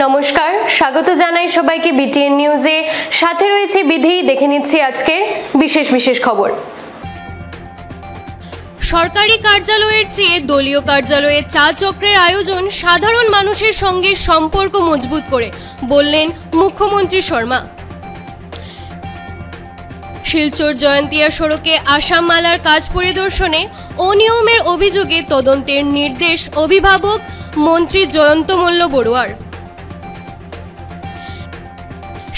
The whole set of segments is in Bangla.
নমস্কার, স্বাগত জানাই সবাইকে বিটিএন নিউজে। সাথে রয়েছে বিধি। দেখে নিচ্ছি আজকের বিশেষ খবর। সরকারি কার্যালয়ের চেয়ে দলীয় কার্যালয়ে চা চক্রের আয়োজন সাধারণ মানুষের সঙ্গে সম্পর্ক মজবুত করে, বললেন মুখ্যমন্ত্রী শর্মা। শিলচর জয়ন্তিয়া সড়কে আসাম মালার কাজ পরিদর্শনে অনিয়মের অভিযোগে তদন্তের নির্দেশ অভিভাবক মন্ত্রী জয়ন্ত মল্ল বড়ুয়ার।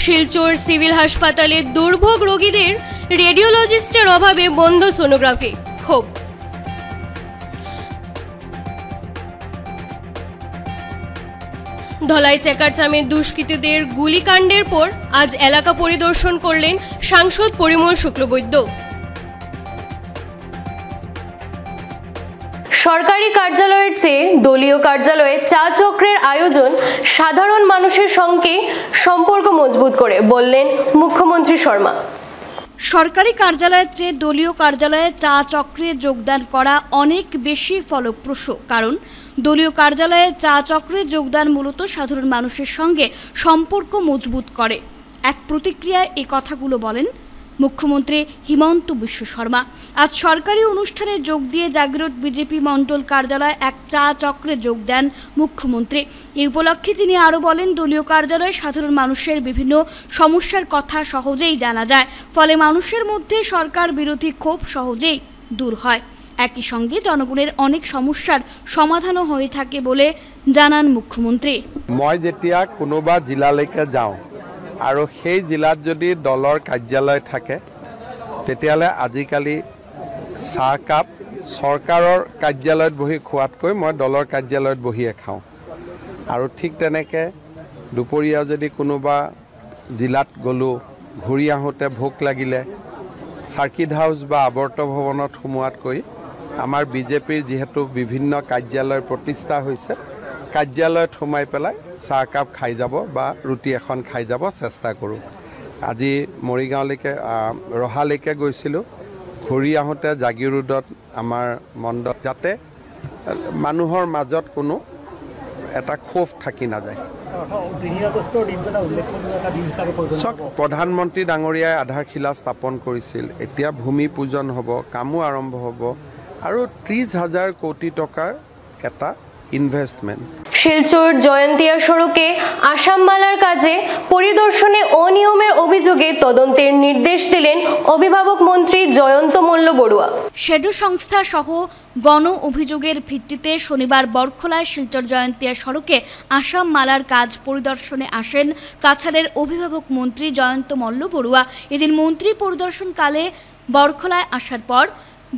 শিলচর সিভিল হাসপাতালে দুর্ভোগ রোগীদের রেডিওলজিস্টের অভাবে বন্ধ সোনোগ্রাফি, ক্ষোভ। ধলাই চেকারচামে দুষ্কৃতীদের গুলিকাণ্ডের পর আজ এলাকা পরিদর্শন করলেন সাংসদ পরিমল শুক্লবৈদ্য। সরকারি কার্যালয়ের চেয়ে দলীয় কার্যালয়ে চা চক্রের আয়োজন সাধারণ মানুষের সঙ্গে সম্পর্ক মজবুত করে, বললেন মুখ্যমন্ত্রী শর্মা। সরকারি কার্যালয়ের চেয়ে দলীয় কার্যালয়ে চা চক্রে যোগদান করা অনেক বেশি ফলপ্রসূ, কারণ দলীয় কার্যালয়ে চা চক্রে যোগদান মূলত সাধারণ মানুষের সঙ্গে সম্পর্ক মজবুত করে। এক প্রতিক্রিয়ায় এই কথাগুলো বলেন মুখ্যমন্ত্রী হিমন্ত বিশ্ব শর্মা। আজ সরকারি অনুষ্ঠানে যোগ দিয়ে জাগিরোড বিজেপি মণ্ডল কার্যালয়ে এক চা চক্রে যোগ দেন মুখ্যমন্ত্রী। এই উপলক্ষে তিনি আরও বলেন, দলীয় কার্যালয়ে সাধারণ মানুষের বিভিন্ন সমস্যার কথা সহজেই জানা যায়, ফলে মানুষের মধ্যে সরকার বিরোধী ক্ষোভ সহজেই দূর হয়। একই সঙ্গে জনগণের অনেক সমস্যার সমাধানও হয়ে থাকে বলে জানান মুখ্যমন্ত্রী। মই যেতিয়া কোনোবা জিলালৈকে যাওঁ আৰু সেই জিলাত যদি দলৰ কাৰ্যালয় থাকে, তেতিয়াহ'লে আজিকালি চাহকাপ চৰকাৰৰ কাৰ্যালয়ত বহি খোৱাতকৈ মই দলৰ কাৰ্যালয়ত বহিয়ে খাওঁ। আৰু ঠিক তেনেকৈ দুপৰীয়া যদি কোনোবা জিলাত গ'লোঁ, ঘূৰি আহোঁতে ভোক লাগিলে চাৰ্কিট হাউচ বা আৱৰ্ত ভৱনত সোমোৱাতকৈ আমাৰ বিজেপিৰ যিহেতু বিভিন্ন কাৰ্যালয় প্ৰতিষ্ঠা হৈছে, কাৰ্যালয়ত সোমাই পেলাই চাহকাপ খাই যাব বা ৰুটি এখন খাই যাব চেষ্টা কৰোঁ। আজি মৰিগাঁৱলৈকে ৰহালৈকে গৈছিলোঁ, ঘূৰি আহোঁতে জাগিৰোডত আমাৰ মণ্ডল, যাতে মানুহৰ মাজত কোনো এটা ক্ষোভ থাকি নাযায়। প্ৰধানমন্ত্ৰী ডাঙৰীয়াই আধাৰশিলা স্থাপন কৰিছিল, এতিয়া ভূমি পূজন হ'ব, কামো আৰম্ভ হ'ব আৰু 30,000 কোটি টকাৰ এটা ইনভেস্টমেন্ট। শিলচর জয়ন্তিয়া সড়কে আসাম মালার কাজে পরিদর্শনে অনিয়মের অভিযোগে তদন্তের নির্দেশ দিলেন অভিভাবক মন্ত্রী জয়ন্ত মল্ল বড়ুয়া। শেডো সংস্থা সহ গণ অভিযোগের ভিত্তিতে শনিবার বরখলায় শিলচর জয়ন্তিয়া সড়কে আসাম মালার কাজ পরিদর্শনে আসেন কাছাড়ের অভিভাবক মন্ত্রী জয়ন্ত মল্ল বড়ুয়া। এদিন মন্ত্রী পরিদর্শনকালে বরখলায় আসার পর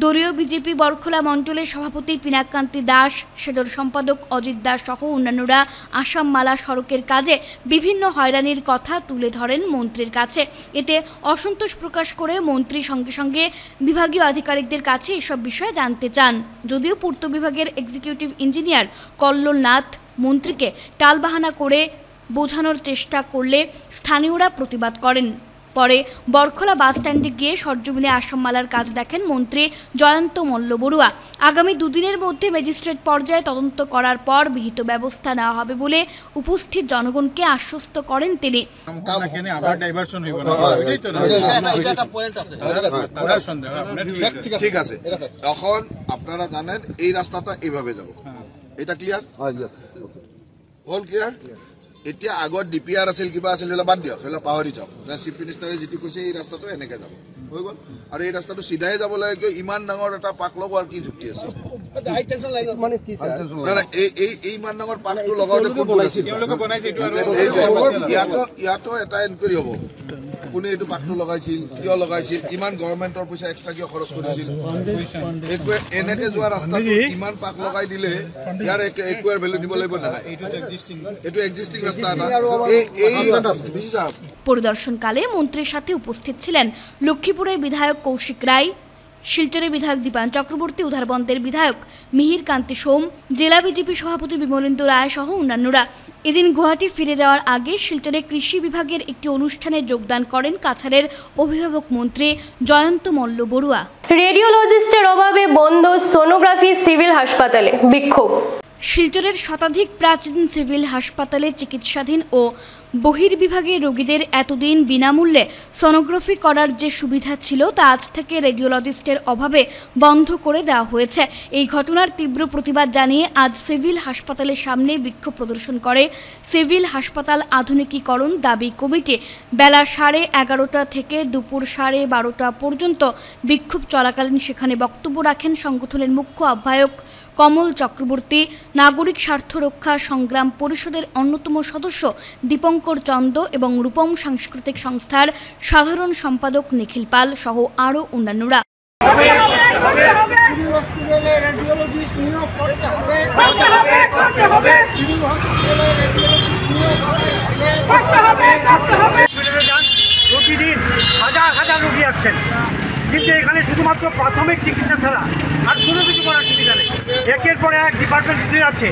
দলীয় বিজেপি বরখলা মণ্ডলের সভাপতি পিনাককান্তি দাস, সেদর সম্পাদক অজিত দাস সহ অন্যান্যরা আসাম মালা সড়কের কাজে বিভিন্ন হয়রানির কথা তুলে ধরেন মন্ত্রীর কাছে। এতে অসন্তোষ প্রকাশ করে মন্ত্রী সঙ্গে সঙ্গে বিভাগীয় আধিকারিকদের কাছে এসব বিষয়ে জানতে চান। যদিও পূর্ত বিভাগের এক্সিকিউটিভ ইঞ্জিনিয়ার কল্লোল নাথ মন্ত্রীকে টালবাহানা করে বোঝানোর চেষ্টা করলে স্থানীয়রা প্রতিবাদ করেন। পরে বরখলা বাস স্ট্যান্ডে গিয়ে সরজমিনে আসাম মালার কাজ দেখেন মন্ত্রী জয়ন্ত মল্ল বড়ুয়া। আগামী দুদিনের মধ্যে ম্যাজিস্ট্রেট পর্যায়ে তদন্ত করার পর বিহিত ব্যবস্থা নেওয়া হবে বলে উপস্থিত জনগণকে আশ্বস্ত করেন তিনি। ঠিক আছে, এখন আপনারা জানেন এই রাস্তাটা এইভাবে যাব, এটা ক্লিয়ার হল? ক্লিয়ার? এতিয়া আগত ডিপিআর আছিল, কিবা আছিল, সেইবিলাক বাদ দিয়ক, সেইবিলাক পাহৰি যাওক। চিফ মিনিষ্টাৰে যিটো কৈছে এই ৰাস্তাটো এনেকে যাব, হৈ গ'ল। আৰু এই ৰাস্তাটো চিধাই যাব লাগে, কিয় ইমান ডাঙৰ এটা পাক লগোৱাৰ কি যুক্তি আছে? এই ইমান ডাঙৰ পাকটো লগাওঁতে ইয়াতো এটা এনকুৱাৰী হ'ব, কোনে এইটো পাকটো লগাইছিল, কিয় লগাইছিল, ইমান গভৰ্ণমেণ্টৰ পইচা এক্সট্ৰা কিয় খৰচ কৰিছিল। এনেকে যোৱা ৰাস্তাটো ইমান পাক লগাই দিলে ইয়াৰ একোৱাৰ ভেলু দিব লাগিব নে নাই? এইটো এক্সিস্টিং ৰাস্তা না। পরিদর্শনকালে মন্ত্রীর সাথে উপস্থিত ছিলেন লক্ষ্মীপুরের বিধায়ক কৌশিক রায়, শিলচরের বিধায়ক দীপান চক্রবর্তী, উধারবন্দের বিধায়ক মিহির কান্তি সোম, জেলা বিজেপি সভাপতি বিমলেন্দু রায় সহ অন্যান্যরা। এদিন গুয়াহাটি ফিরে যাওয়ার আগে শিলচরে কৃষি বিভাগের একটি অনুষ্ঠানে যোগদান করেন কাছাড়ের অভিভাবক মন্ত্রী জয়ন্ত মল্ল বড়ুয়া। রেডিওলজিস্টের অভাবে বন্ধ সোনোগ্রাফি সিভিল হাসপাতালে, বিক্ষোভ। শিলচরের শতাধিক প্রাচীন সিভিল হাসপাতালে চিকিৎসাধীন ও বহির্বিভাগের রোগীদের এতদিন বিনামূল্যে সোনোগ্রাফি করার যে সুবিধা ছিল তা আজ থেকে রেডিওলজিস্টের অভাবে বন্ধ করে দেওয়া হয়েছে। এই ঘটনার তীব্র প্রতিবাদ জানিয়ে আজ সিভিল হাসপাতালের সামনে বিক্ষোভ প্রদর্শন করে সিভিল হাসপাতাল আধুনিকীকরণ দাবি কমিটি। বেলা 11:30 থেকে দুপুর 12:30 পর্যন্ত বিক্ষোভ চলাকালীন সেখানে বক্তব্য রাখেন সংগঠনের মুখ্য আহ্বায়ক কমল চক্রবর্তী, নাগরিক স্বার্থ রক্ষা সংগ্রাম পরিষদের অন্যতম সদস্য দীপঙ্কর চন্দ এবং রূপম সাংস্কৃতিক সংস্থার সাধারণ সম্পাদক নিখিল পাল সহ আরও অন্যান্যরা। প্রতিদিন হাজার হাজার রোগী আসছেন, কিন্তু এখানে শুধুমাত্র প্রাথমিক চিকিৎসা ছাড়া আর কোনো কিছু করার সুবিধা নেই। একের পর এক ডিপার্টমেন্ট দিতে যাচ্ছে।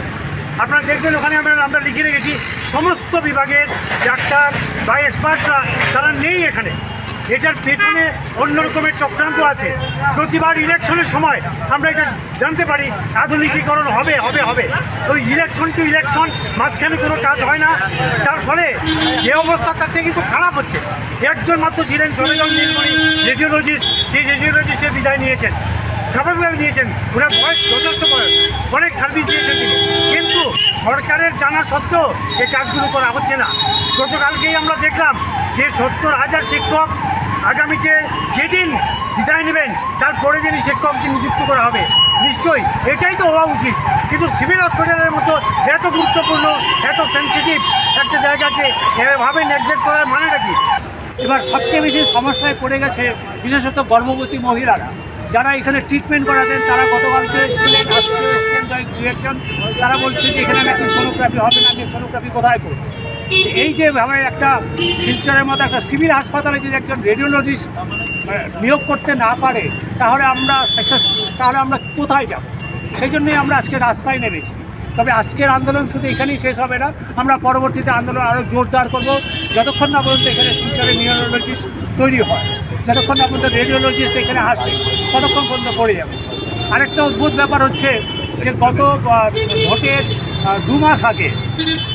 আপনারা দেখবেন ওখানে আমরা লিখে রেখেছি সমস্ত বিভাগের ডাক্তার বা এক্সপার্টরা তারা নেই এখানে। এটার পেছনে অন্য রকমের চক্রান্ত আছে। প্রতিবার ইলেকশনের সময় আমরা এটা জানতে পারি আধুনিকীকরণ হবে হবে হবে, ওই ইলেকশন টু ইলেকশন মাঝখানে কোনো কাজ হয় না। তার ফলে যে অবস্থা তার থেকে কিন্তু খারাপ হচ্ছে। একজন মাত্র ছিলেন সরেজন নীলমণি রেডিওলজিস্ট, সেই রেডিওলজিস্টের বিদায় নিয়েছেন, স্বাভাবিকভাবে নিয়েছেন। ওনার বয়স যথেষ্ট বয়স, অনেক সার্ভিস দিয়েছেন তিনি, কিন্তু সরকারের জানা সত্ত্বেও এই কাজগুলো করা হচ্ছে না। গতকালকেই আমরা দেখলাম যে 70,000 শিক্ষক আগামীতে যেদিন বিদায় নেবেন তার পরের দিনই শিক্ষককে নিযুক্ত করা হবে। নিশ্চয়ই এটাই তো হওয়া উচিত, কিন্তু সিভিল হসপিটালের মতো এত গুরুত্বপূর্ণ এত সেন্সিটিভ একটা জায়গাকে এভাবে নেগলেক্ট করার মানেটা কি? এবার সবচেয়ে বেশি সমস্যায় পড়ে গেছে বিশেষত গর্ভবতী মহিলারা, যারা এখানে ট্রিটমেন্ট করাতেন। তারা গতকালকে এসেছিলেন, আজকে এসেছেন দু-একজন। তারা বলছে যে এখানে নাকি সোনোগ্রাফি হবে না, আমি সোনোগ্রাফি কোথায় করব? এই যে ভাবে একটা শিলচরের মতো একটা সিভিল হাসপাতালে যদি একজন রেডিওলজিস্ট নিয়োগ করতে না পারে তাহলে আমরা কোথায় যাব? সেই জন্যই আমরা আজকে রাস্তায় নেমেছি। তবে আজকের আন্দোলন শুধু এখানেই শেষ হবে না, আমরা পরবর্তীতে আন্দোলন আরও জোরদার করব, যতক্ষণ না পর্যন্ত এখানে শিলচরে নিউরোলজিস্ট তৈরি হয়, যতক্ষণ না পর্যন্ত রেডিওলজিস্ট এখানে আসে ততক্ষণ পর্যন্ত পড়ে যাবে। আরেকটা অদ্ভুত ব্যাপার হচ্ছে যে গত ভোটের 2 মাস আগে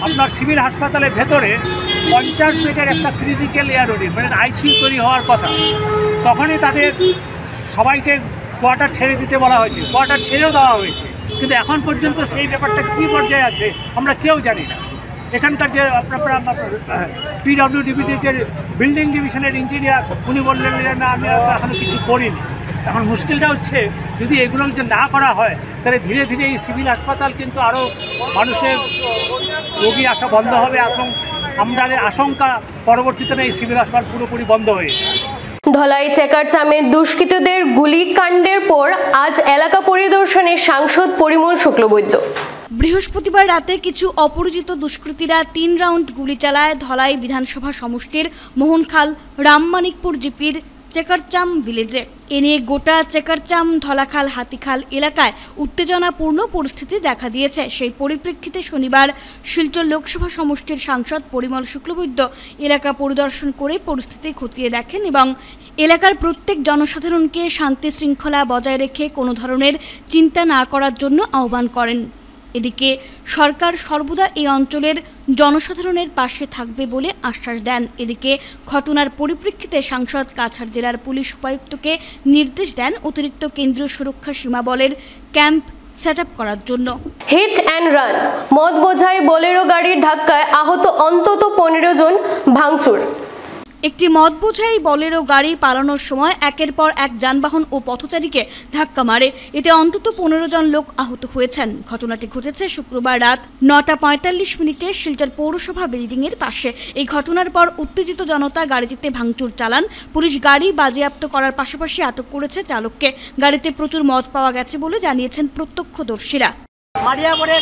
আপনার সিভিল হাসপাতালের ভেতরে 50 বেডের একটা ক্রিটিক্যাল এয়ার ইউনিট মানে আইসিইউ তৈরি হওয়ার কথা। তখনই তাদের সবাইকে কোয়ার্টার ছেড়ে দিতে বলা হয়েছে, কোয়ার্টার ছেড়েও দেওয়া হয়েছে, কিন্তু এখন পর্যন্ত সেই ব্যাপারটা কী পর্যায়ে আছে আমরা কেউ জানি না। এখানকার যে আপনার পিডব্লিউডিবির যে বিল্ডিং ডিভিশনের ইঞ্জিনিয়ার উনি বললেন না আমি এখনও কিছু করিনি। এখন মুশকিলটা হচ্ছে যদি এগুলো যে না করা হয় তাহলে ধীরে ধীরে এই সিভিল হাসপাতাল কিন্তু আরও মানুষের রোগী আসা বন্ধ হবে এবং আমাদের আশঙ্কা পরবর্তীতে এই সিভিল হাসপাতাল পুরোপুরি বন্ধ হয়ে যাবে। ধলাই চেকারচামে দুষ্কৃতীদের গুলিকাণ্ডের পর আজ এলাকা পরিদর্শনে সাংসদ পরিমল শুক্লবৈদ্য। বৃহস্পতিবার রাতে কিছু অপরিচিত দুষ্কৃতীরা 3 রাউন্ড গুলি চালায় ধলাই বিধানসভা সমষ্টির মোহনখাল রামমানিকপুর জিপির চেকারচাম ভিলেজে। এ নিয়ে গোটা চেকারচাম ধলাখাল হাতিখাল এলাকায় উত্তেজনাপূর্ণ পরিস্থিতি দেখা দিয়েছে। সেই পরিপ্রেক্ষিতে শনিবার শিলচর লোকসভা সমষ্টির সাংসদ পরিমল শুক্লবৈদ্য এলাকা পরিদর্শন করে পরিস্থিতি খতিয়ে দেখেন এবং এলাকার প্রত্যেক জনসাধারণকে শান্তি শৃঙ্খলা বজায় রেখে কোনো ধরনের চিন্তা না করার জন্য আহ্বান করেন। এদিকে সরকার সর্বদা এই অঞ্চলের জনসাধারণের পাশে থাকবে বলে আশ্বাস দেন। এদিকে ঘটনার পরিপ্রেক্ষিতে সাংসদ কাছাড় জেলার পুলিশ উপায়ুক্তকে নির্দেশ দেন অতিরিক্ত কেন্দ্রীয় সুরক্ষা সীমা বলের ক্যাম্প সেট আপ করার জন্য। হিট অ্যান্ড রান, মদ বোঝাই বোলেরো গাড়ির ধাক্কায় আহত অন্তত 15 জন, ভাঙচুর। একটি মদ বোঝাই বোলেরো গাড়ি পালানোর সময় একের পর এক যানবাহন ও পথচারীকে ধাক্কা মারে। এতে অন্তত 15 জন লোক আহত হয়েছেন। ঘটনাটি ঘটেছে শুক্রবার রাত 9:45 শিলচর পৌরসভা বিল্ডিংয়ের পাশে। এই ঘটনার পর উত্তেজিত জনতা গাড়িটিতে ভাঙচুর চালান। পুলিশ গাড়ি বাজেয়াপ্ত করার পাশাপাশি আটক করেছে চালককে। গাড়িতে প্রচুর মদ পাওয়া গেছে বলে জানিয়েছেন প্রত্যক্ষদর্শীরা। মারিয়া পরে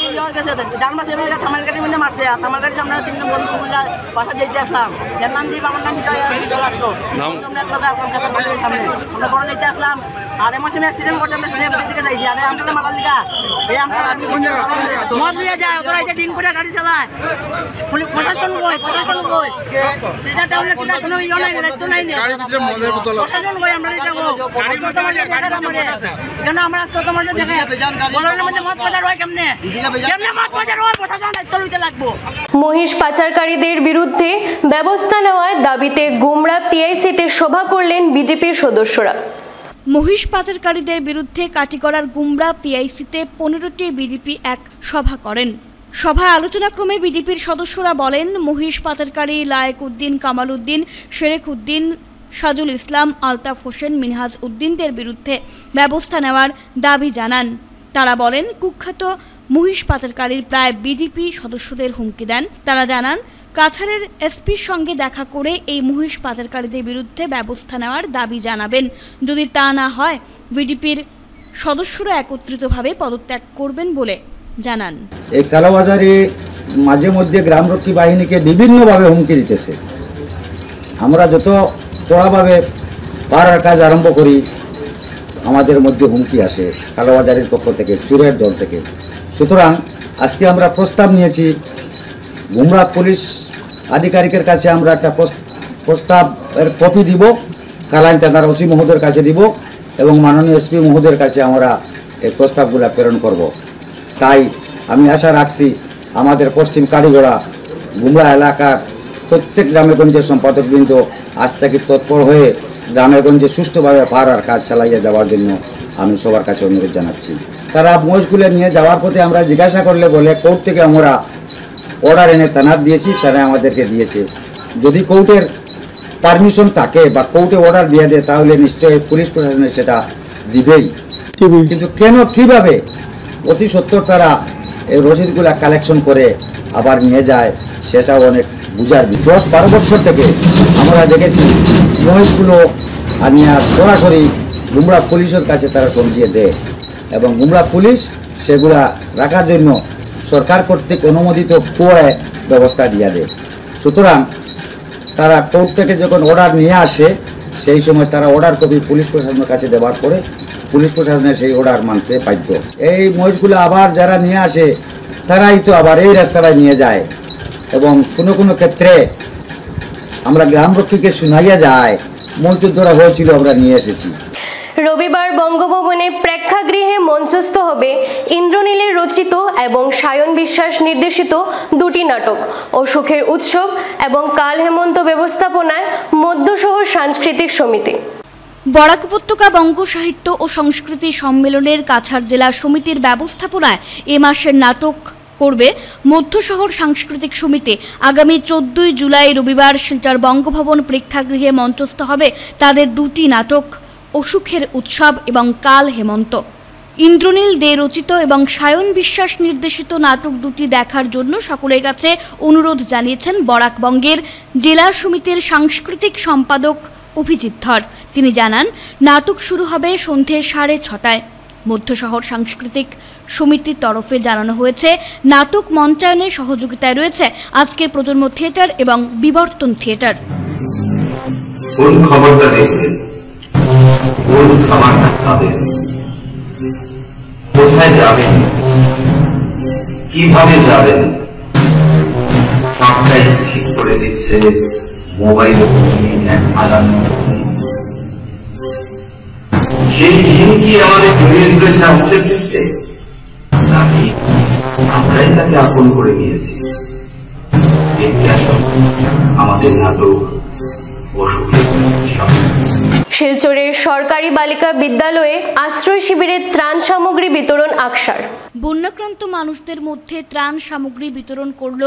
ডান মাসে থামাল গাড়ির মধ্যে মারছে। থামাল গাড়ির সামনে 3 জন বন্ধু মিলে বাসা যেতে আসলাম। এর নাম দিয়ে আমার নাম আসতো সামনে আমরা বড় যেতে আসলাম। আর এমন সময় অ্যাক্সিডেন্ট করতে আমরা শুনে দিকে যাইছি। আরে আমরা তো মারার লিগা মদ নিয়ে যায়, ওরা এটা দিন করে গাড়ি চালায়। প্রশাসন কই সেটা টাউনে কোনো ইয়ে নাই, দায়িত্ব নাই। প্রশাসন কই আমরা এখানে আমরা আজকে তোমার দেখে বলার মধ্যে মদ কথা রয় কেমন কেমনে কেমনে মাছ বাজার ওই প্রশাসন দায়িত্ব লইতে লাগবো। মহিষ পাচারকারীদের বিরুদ্ধে ব্যবস্থা নেওয়ার দাবিতে গুমরা পিআইসিতে সভা করলেন বিজেপির সদস্যরা। মহিষ পাচারকারীদের বিরুদ্ধে কাটিগড়ার গুমরা পিআইসিতে 15টি বিজেপি এক সভা করেন। সভায় আলোচনাক্রমে বিজেপির সদস্যরা বলেন, মহিষ পাচারকারী লায়েক উদ্দিন, কামাল উদ্দিন, শেরেখ উদ্দিন, সাজুল ইসলাম, আলতাফ হোসেন, মিনহাজ উদ্দিনদের বিরুদ্ধে ব্যবস্থা নেওয়ার দাবি জানান। তারা বলেন, কুখ্যাত মহিষ পাচারকারীর প্রায় বিজেপি সদস্যদের হুমকি দেন। তারা জানান, কাছাড়ের এসপির সঙ্গে দেখা করে এই মহিষ পাচারকারীদের বিরুদ্ধে ব্যবস্থা নেওয়ার দাবি জানাবেন। যদি তা না হয় বিজেপির সদস্যরা একত্রিতভাবে পদত্যাগ করবেন বলে জানান। এই কালোবাজারে মাঝে মধ্যে গ্রামরক্ষী বাহিনীকে বিভিন্নভাবে হুমকি দিতেছে। আমরা যত কড়াভাবে পাড়ার কাজ আরম্ভ করি আমাদের মধ্যে হুমকি আসে কালোবাজারের পক্ষ থেকে, চোরের দল থেকে। সুতরাং আজকে আমরা প্রস্তাব নিয়েছি, গুমরা পুলিশ আধিকারিকের কাছে আমরা একটা প্রস্তাবের কপি দিব, কালাইন থানার ওসি মহোদয়ের কাছে দিব এবং মাননীয় এসপি মহোদয়ের কাছে আমরা এই প্রস্তাবগুলো প্রেরণ করব। তাই আমি আশা রাখছি আমাদের পশ্চিম কাটিগড়া গুমরা এলাকার প্রত্যেক গ্রামেগঞ্জের সম্পাদকবৃন্দ আজ থেকে তৎপর হয়ে গ্রামেগঞ্জে সুষ্ঠুভাবে পাহারার কাজ চালাইয়ে যাওয়ার জন্য আমি সবার কাছে অনুরোধ জানাচ্ছি। তারা মহিষগুলো নিয়ে যাওয়ার পথে আমরা জিজ্ঞাসা করলে বলে কোর্ট থেকে আমরা অর্ডার এনে থানার দিয়েছি, তারা আমাদেরকে দিয়েছে। যদি কোর্টের পারমিশন থাকে বা কোর্টে অর্ডার দিয়ে দেয় তাহলে নিশ্চয়ই পুলিশ প্রশাসনে সেটা দিবেই। কিন্তু কেন কীভাবে অতি সত্তর তারা এই রসিদগুলা কালেকশন করে আবার নিয়ে যায় সেটাও অনেক বুঝার। 10-12 বছর থেকে আমরা দেখেছি মহিষগুলো নিয়ে সরাসরি গুমরা পুলিশের কাছে তারা সমঝিয়ে দেয় এবং গুমরা পুলিশ সেগুলা রাখার জন্য সরকার কর্তৃক অনুমোদিত কুয়ায় ব্যবস্থা দিয়ে দেয়। সুতরাং তারা কোর্ট থেকে যখন অর্ডার নিয়ে আসে সেই সময় তারা অর্ডার কপি পুলিশ প্রশাসনের কাছে দেওয়ার পরে পুলিশ প্রশাসনের সেই অর্ডার মানতে বাধ্য। এই মহিষগুলো আবার যারা নিয়ে আসে তারাই তো আবার এই রাস্তাটায় নিয়ে যায় এবং কোনো কোনো ক্ষেত্রে আমরা গ্রামরক্ষীকে শুনাইয়া যায় মজদুররা হয়েছিল আমরা নিয়ে এসেছি। রবিবার বঙ্গভবনে প্রেক্ষাগৃহে মঞ্চস্থ হবে ইন্দ্রনীলের রচিত এবং সায়ন বিশ্বাস নির্দেশিত দুটি নাটক অসুখের উৎসব এবং কাল হেমন্ত ব্যবস্থাপনায় মধ্যশহর সাংস্কৃতিক সমিতি। বরাক উপত্যকা বঙ্গ সাহিত্য ও সংস্কৃতি সম্মেলনের কাছাড় জেলা সমিতির ব্যবস্থাপনায় এ মাসের নাটক করবে মধ্যশহর সাংস্কৃতিক সমিতি। আগামী 14 জুলাই রবিবার শিলচর বঙ্গভবন প্রেক্ষাগৃহে মঞ্চস্থ হবে তাদের দুটি নাটক অসুখের উৎসব এবং কাল হেমন্ত। ইন্দ্রনীল দে রচিত এবং সায়ন বিশ্বাস নির্দেশিত নাটক দুটি দেখার জন্য সকলের কাছে অনুরোধ জানিয়েছেন বরাকবঙ্গের জেলা সমিতির সাংস্কৃতিক সম্পাদক অভিজিৎ ধর। তিনি জানান, নাটক শুরু হবে সন্ধ্যে 6:30টায়। মধ্যশহর সাংস্কৃতিক সমিতির তরফে জানানো হয়েছে নাটক মঞ্চায়নে সহযোগিতায় রয়েছে আজকের প্রজন্ম থিয়েটার এবং বিবর্তন থিয়েটার। কোন খবরটা দেখবেন, কোন খাবারটা খাবেন, কোথায় যাবেন, কিভাবে যাবেন, সবটাই ঠিক করে দিচ্ছে মোবাইল আলাদা। সেই জিন কি আমাদের জড়িয়ে ধরেছে আস্তে পৃষ্ঠে, নাকি আমরাই তাকে আপন করে নিয়েছি? আমাদের নাটক শিলচরের সরকারি বালিকা বিদ্যালয়ে আশ্রয় শিবিরে ত্রাণ সামগ্রী বিতরণ আকসার। বন্যাক্রান্ত মানুষদের মধ্যে ত্রাণ সামগ্রী বিতরণ করল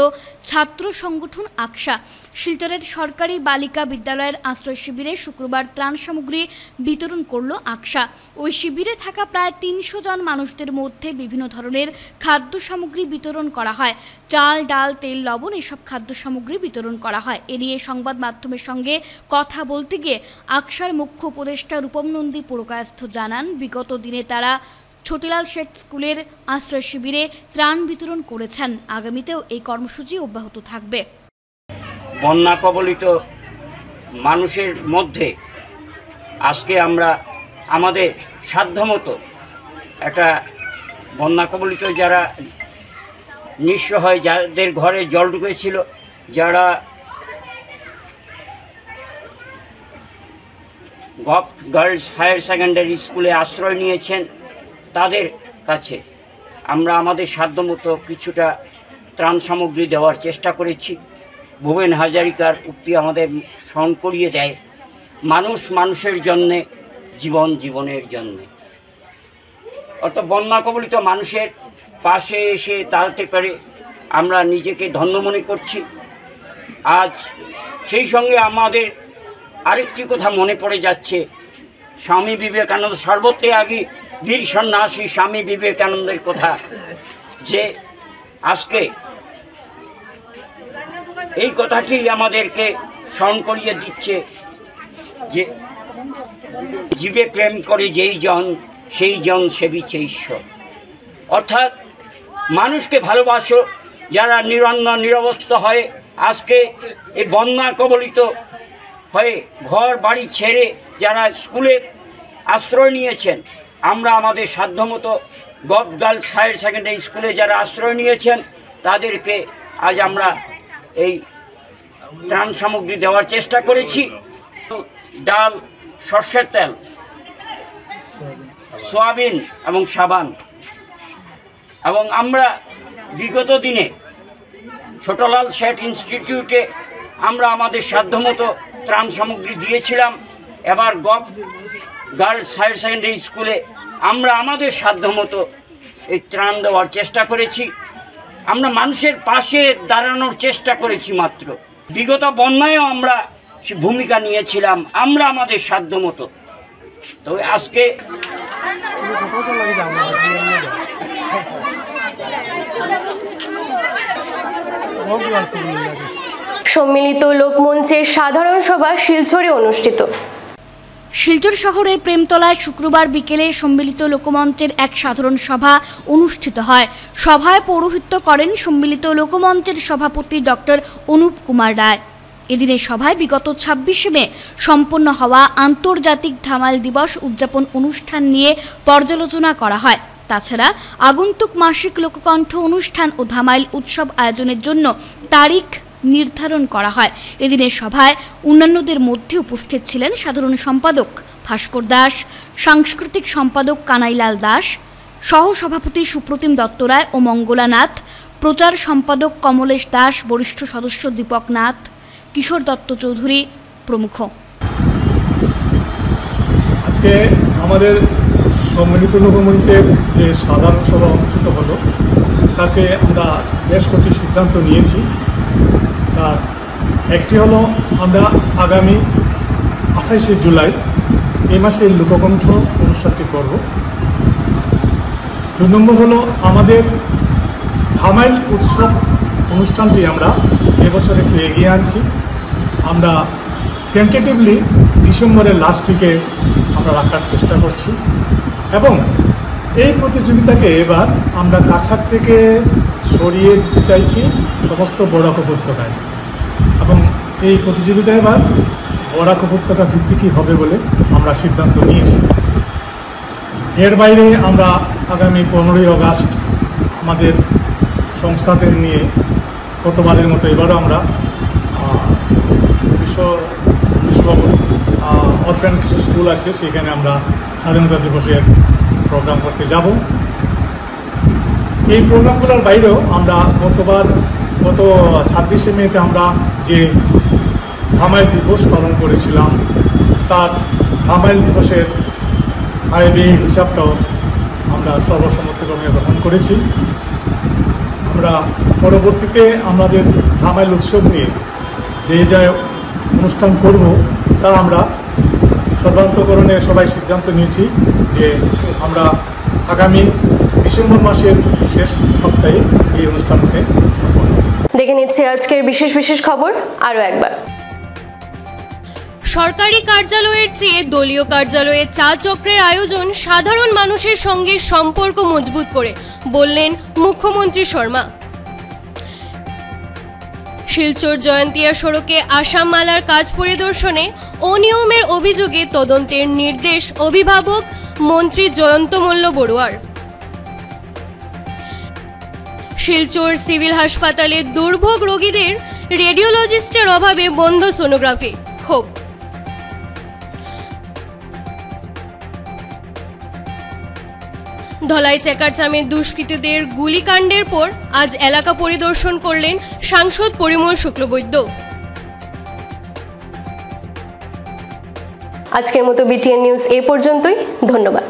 ছাত্র সংগঠন আকসা। শিলচরের সরকারি বালিকা বিদ্যালয়ের আশ্রয় শিবিরে শুক্রবার ত্রাণ সামগ্রী বিতরণ করল আকসা। ওই শিবিরে থাকা প্রায় 300 জন মানুষদের মধ্যে বিভিন্ন ধরনের খাদ্য সামগ্রী বিতরণ করা হয়। চাল, ডাল, তেল, লবণ এসব খাদ্য সামগ্রী বিতরণ করা হয়। এ নিয়ে সংবাদ মাধ্যমের সঙ্গে কথা বলতে গিয়ে আকসার মুখ্য উপদেষ্টা রূপম নন্দী পুরকায়স্থ জানান, বিগত দিনে তারা ছোটিলাল শেঠ স্কুলের আশ্রয় শিবিরে ত্রাণ বিতরণ করেছেন। আগামীতেও এই কর্মসূচি অব্যাহত থাকবে। বন্যা কবলিত মানুষের মধ্যে আজকে আমরা আমাদের সাধ্যমতো একটা বন্যা কবলিত যারা নিঃস্ব হয়, যাদের ঘরে জল ঢুকেছিল, যারা গার্লস হায়ার সেকেন্ডারি স্কুলে আশ্রয় নিয়েছেন, তাদের কাছে আমরা আমাদের সাধ্যমতো কিছুটা ত্রাণ সামগ্রী দেওয়ার চেষ্টা করেছি। ভূপেন হাজারিকার উক্তি আমাদের স্মরণ করিয়ে দেয়, মানুষ মানুষের জন্যে, জীবন জীবনের জন্যে। অর্থাৎ বন্যা কবলিত মানুষের পাশে এসে দাঁড়াতে পারে আমরা নিজেকে ধন্য মনে করছি। আজ সেই সঙ্গে আমাদের আরেকটি কথা মনে পড়ে যাচ্ছে, স্বামী বিবেকানন্দ, সর্বত্যাগী বীর সন্ন্যাসী স্বামী বিবেকানন্দের কথা, যে আজকে এই কথাটি আমাদেরকে স্মরণ করিয়ে দিচ্ছে যে জীবে প্রেম করে যেই জন সেই জন সেবিছে ঈশ্বর। অর্থাৎ মানুষকে ভালোবাসো, যারা নিরন্ন নিরবস্থা হয়ে আজকে এই বন্যা কবলিত হয়ে ঘর বাড়ি ছেড়ে যারা স্কুলে আশ্রয় নিয়েছেন, আমরা আমাদের সাধ্যমতো গভ গার্লস হায়ার সেকেন্ডারি স্কুলে যারা আশ্রয় নিয়েছেন তাদেরকে আজ আমরা এই ত্রাণ সামগ্রী দেওয়ার চেষ্টা করেছি। ডাল, সর্ষের তেল, সয়াবিন এবং সাবান। এবং আমরা বিগত দিনে ছোটলাল শেঠ ইনস্টিটিউটে আমরা আমাদের সাধ্যমতো ত্রাণ সামগ্রী দিয়েছিলাম। এবার গভ গার্লস হায়ার সেকেন্ডারি স্কুলে আমরা আমাদের সাধ্যমতো এই ত্রাণ দেওয়ার চেষ্টা করেছি। আমরা মানুষের পাশে দাঁড়ানোর চেষ্টা করেছি মাত্র। বিগত বন্যায়ও আমরা সে ভূমিকা নিয়েছিলাম আমরা আমাদের সাধ্যমতো। তো আজকে সম্মিলিত লোকমঞ্চের সাধারণ সভা শিলচরে অনুষ্ঠিত। শিলচর শহরের প্রেমতলায় শুক্রবার বিকেলে সম্মিলিত লোকমঞ্চের এক সাধারণ সভা অনুষ্ঠিত হয়। সভায় পৌরোহিত্য করেন সম্মিলিত লোকমঞ্চের সভাপতি ডক্টর অনুপ কুমার রায়। এদিনের সভায় বিগত 26 মে সম্পন্ন হওয়া আন্তর্জাতিক ধামাইল দিবস উদযাপন অনুষ্ঠান নিয়ে পর্যালোচনা করা হয়। তাছাড়া আগন্তুক মাসিক লোককণ্ঠ অনুষ্ঠান ও ধামাইল উৎসব আয়োজনের জন্য তারিখ নির্ধারণ করা হয়। এদিনের সভায় অন্যান্যদের মধ্যে উপস্থিত ছিলেন সাধারণ সম্পাদক ভাস্কর দাস, সাংস্কৃতিক সম্পাদক কানাইলাল দাস, সহ সভাপতি সুপ্রতিম দত্ত রায় ও মঙ্গলা নাথ, প্রচার সম্পাদক কমলেশ দাস, বরিষ্ঠ সদস্য দীপক নাথ, কিশোর দত্ত চৌধুরী প্রমুখ। আজকে আমাদের সম্মিলিত লোকমঞ্চের যে সাধারণ সভা অনুষ্ঠিত হলো, তাকে আমরা বেশ কটি সিদ্ধান্ত নিয়েছি। তার একটি হলো আমরা আগামী 28শে জুলাই এই মাসে লোককণ্ঠ অনুষ্ঠানটি করব। 2 নম্বর হলো আমাদের ধামাইল উৎসব অনুষ্ঠানটি আমরা এবছর একটু এগিয়ে আনছি। আমরা টেন্টেটিভলি ডিসেম্বরের লাস্ট উইকে আমরা রাখার চেষ্টা করছি এবং এই প্রতিযোগিতাকে এবার আমরা কাছাড় থেকে সরিয়ে দিতে চাইছি সমস্ত বরাক উপত্যকায় এবং এই প্রতিযোগিতা এবার বরাক উপত্যকা ভিত্তিকই হবে বলে আমরা সিদ্ধান্ত নিয়েছি। এর বাইরে আমরা আগামী 15ই আগস্ট আমাদের সংস্থাদের নিয়ে গতবারের মতো এবারও আমরা বিশ্ববাবু অরফ্যান কিছু স্কুল আছে, সেখানে আমরা স্বাধীনতা দিবসের প্রোগ্রাম করতে যাব। এই প্রোগ্রামগুলোর বাইরেও আমরা গত 26শে মেতে আমরা যে ধামাইল দিবস পালন করেছিলাম, তার ধামাইল দিবসের আয় ব্যয়ের হিসাবটাও আমরা সর্বসম্মতিক্রমে গ্রহণ করেছি। আমরা পরবর্তীতে আমাদের ধামাইল উৎসব নিয়ে যে যা অনুষ্ঠান করব তা আমরা সর্বান্তকরণে সবাই সিদ্ধান্ত নিয়েছি যে আমরা আগামী ডিসেম্বর মাসের শেষ সপ্তাহে এই অনুষ্ঠানকে সম্পন্ন। দেখে নিচ্ছে আজকের বিশেষ বিশেষ খবর আরও একবার। সরকারি কার্যালয়ের চেয়ে দলীয় কার্যালয়ে চা চক্রের আয়োজন সাধারণ মানুষের সঙ্গে সম্পর্ক মজবুত করে, বললেন মুখ্যমন্ত্রী শর্মা। শিলচর জয়ন্তিয়া সড়কে আসাম মালার কাজ পরিদর্শনে অনিয়মের অভিযোগে তদন্তের নির্দেশ অভিভাবক মন্ত্রী জয়ন্ত মল্ল বড়ুয়ার। শিলচর সিভিল হাসপাতালে দুর্ভোগ রোগীদের রেডিওলজিস্টের অভাবে বন্ধ সোনোগ্রাফি, ক্ষোভ। ধলাই চেকারচামে দুষ্কৃতীদের গুলিকাণ্ডের পর আজ এলাকা পরিদর্শন করলেন সাংসদ পরিমল শুক্লবৈদ্য। আজকের মতো বিটিএন নিউজ এই পর্যন্তই। ধন্যবাদ।